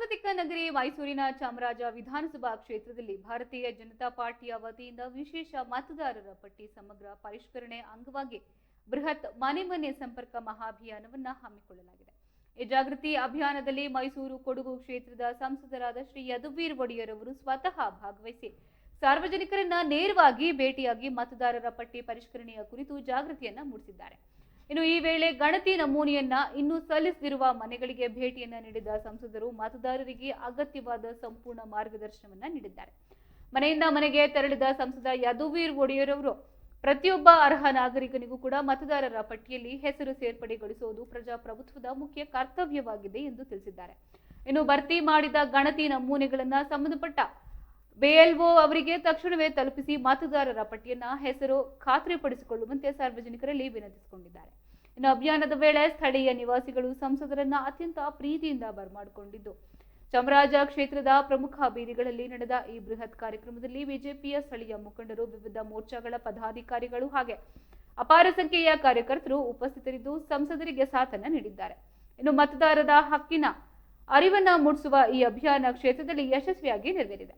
ಸಾಂಸ್ಕೃತಿಕ ನಗರಿ ಮೈಸೂರಿನ ಚಾಮರಾಜ ವಿಧಾನಸಭಾ ಕ್ಷೇತ್ರದಲ್ಲಿ ಭಾರತೀಯ ಜನತಾ ಪಾರ್ಟಿಯ ವತಿಯಿಂದ ವಿಶೇಷ ಮತದಾರರ ಪಟ್ಟಿ ಸಮಗ್ರ ಪರಿಷ್ಕರಣೆ ಅಂಗವಾಗಿ ಬೃಹತ್ ಮನೆ ಮನೆ ಸಂಪರ್ಕ ಮಹಾಭಿಯಾನವನ್ನು ಹಮ್ಮಿಕೊಳ್ಳಲಾಗಿದೆ. ಈ ಜಾಗೃತಿ ಅಭಿಯಾನದಲ್ಲಿ ಮೈಸೂರು ಕೊಡಗು ಕ್ಷೇತ್ರದ ಸಂಸದರಾದ ಶ್ರೀ ಯದುವೀರ್ ಒಡೆಯರ್ ಅವರು ಸ್ವತಃ ಭಾಗವಹಿಸಿ ಸಾರ್ವಜನಿಕರನ್ನ ನೇರವಾಗಿ ಭೇಟಿಯಾಗಿ ಮತದಾರರ ಪಟ್ಟಿ ಪರಿಷ್ಕರಣೆಯ ಕುರಿತು ಜಾಗೃತಿಯನ್ನ ಮೂಡಿಸಿದ್ದಾರೆ. ಇನ್ನು ಈ ವೇಳೆ ಗಣತಿ ನಮೂನೆಯನ್ನ ಇನ್ನೂ ಸಲ್ಲಿಸದಿರುವ ಮನೆಗಳಿಗೆ ಭೇಟಿಯನ್ನ ನೀಡಿದ ಸಂಸದರು ಮತದಾರರಿಗೆ ಅಗತ್ಯವಾದ ಸಂಪೂರ್ಣ ಮಾರ್ಗದರ್ಶನವನ್ನ ನೀಡಿದ್ದಾರೆ. ಮನೆಯಿಂದ ಮನೆಗೆ ತೆರಳಿದ ಸಂಸದ ಯದುವೀರ್ ಒಡೆಯರ್ ಅವರು ಪ್ರತಿಯೊಬ್ಬ ಅರ್ಹ ನಾಗರಿಕನಿಗೂ ಕೂಡ ಮತದಾರರ ಪಟ್ಟಿಯಲ್ಲಿ ಹೆಸರು ಸೇರ್ಪಡೆಗೊಳಿಸುವುದು ಪ್ರಜಾಪ್ರಭುತ್ವದ ಮುಖ್ಯ ಕರ್ತವ್ಯವಾಗಿದೆ ಎಂದು ತಿಳಿಸಿದ್ದಾರೆ. ಇನ್ನು ಭರ್ತಿ ಮಾಡಿದ ಗಣತಿ ನಮೂನೆಗಳನ್ನ ಸಂಬಂಧಪಟ್ಟ ಬಿಎಲ್ಒ ಅವರಿಗೆ ತಕ್ಷಣವೇ ತಲುಪಿಸಿ ಮತದಾರರ ಪಟ್ಟಿಯನ್ನ ಹೆಸರು ಖಾತ್ರಿಪಡಿಸಿಕೊಳ್ಳುವಂತೆ ಸಾರ್ವಜನಿಕರಲ್ಲಿ ವಿನಂತಿಸಿಕೊಂಡಿದ್ದಾರೆ. ಇನ್ನು ಅಭಿಯಾನದ ವೇಳೆ ಸ್ಥಳೀಯ ನಿವಾಸಿಗಳು ಸಂಸದರನ್ನ ಅತ್ಯಂತ ಪ್ರೀತಿಯಿಂದ ಬರಮಾಡಿಕೊಂಡಿದ್ದು ಚಾಮರಾಜ ಕ್ಷೇತ್ರದ ಪ್ರಮುಖ ಬೀದಿಗಳಲ್ಲಿ ನಡೆದ ಈ ಬೃಹತ್ ಕಾರ್ಯಕ್ರಮದಲ್ಲಿ ಬಿಜೆಪಿಯ ಸ್ಥಳೀಯ ಮುಖಂಡರು, ವಿವಿಧ ಮೋರ್ಚಾಗಳ ಪದಾಧಿಕಾರಿಗಳು ಹಾಗೆ ಅಪಾರ ಸಂಖ್ಯೆಯ ಕಾರ್ಯಕರ್ತರು ಉಪಸ್ಥಿತರಿದ್ದು ಸಂಸದರಿಗೆ ಸಾಥನ್ನ ನೀಡಿದ್ದಾರೆ. ಇನ್ನು ಮತದಾರರ ಹಕ್ಕಿನ ಅರಿವನ್ನ ಮೂಡಿಸುವ ಈ ಅಭಿಯಾನ ಕ್ಷೇತ್ರದಲ್ಲಿ ಯಶಸ್ವಿಯಾಗಿ ನೆರವೇರಿದೆ.